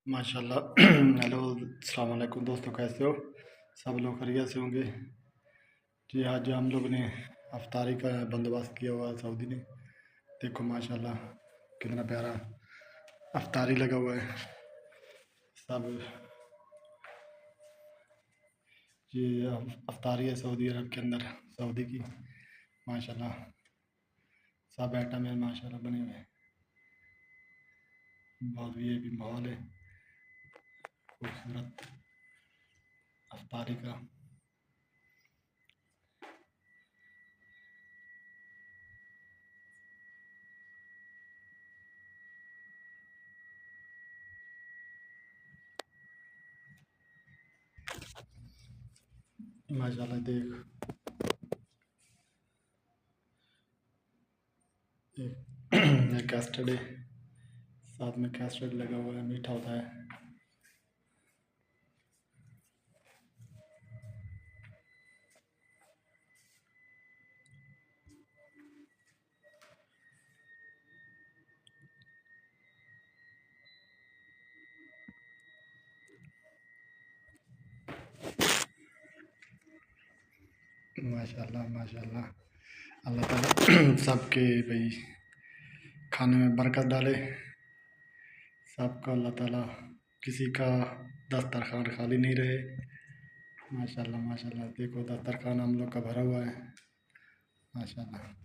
माशाल्लाह। हेलो, अस्सलाम वालेकुम दोस्तों, कैसे हो? सब लोग खैरियत से होंगे। जी, आज हम लोग ने अफ्तारी का बंदोबस्त किया हुआ है सऊदी ने। देखो माशाल्लाह, कितना प्यारा अफ्तारी लगा हुआ है सब। ये अफ्तारी है सऊदी अरब के अंदर, सऊदी की। माशाल्लाह सब आइटम है माशाल्लाह बने हुए हैं। बहुत वीआईपी माहौल है, खूबसूरत अफ्तारी का। माशाल्लाह देख, एक कस्टर्ड है, साथ में कस्टर्ड लगा हुआ है, मीठा होता है। माशाल्लाह माशाल्लाह। अल्लाह ताला सबके भाई खाने में बरकत डाले। सबका अल्लाह ताला, किसी का दस्तरखान खाली नहीं रहे। माशाल्लाह माशाल्लाह, देखो दस्तरखान हम लोग का भरा हुआ है। माशाल्लाह।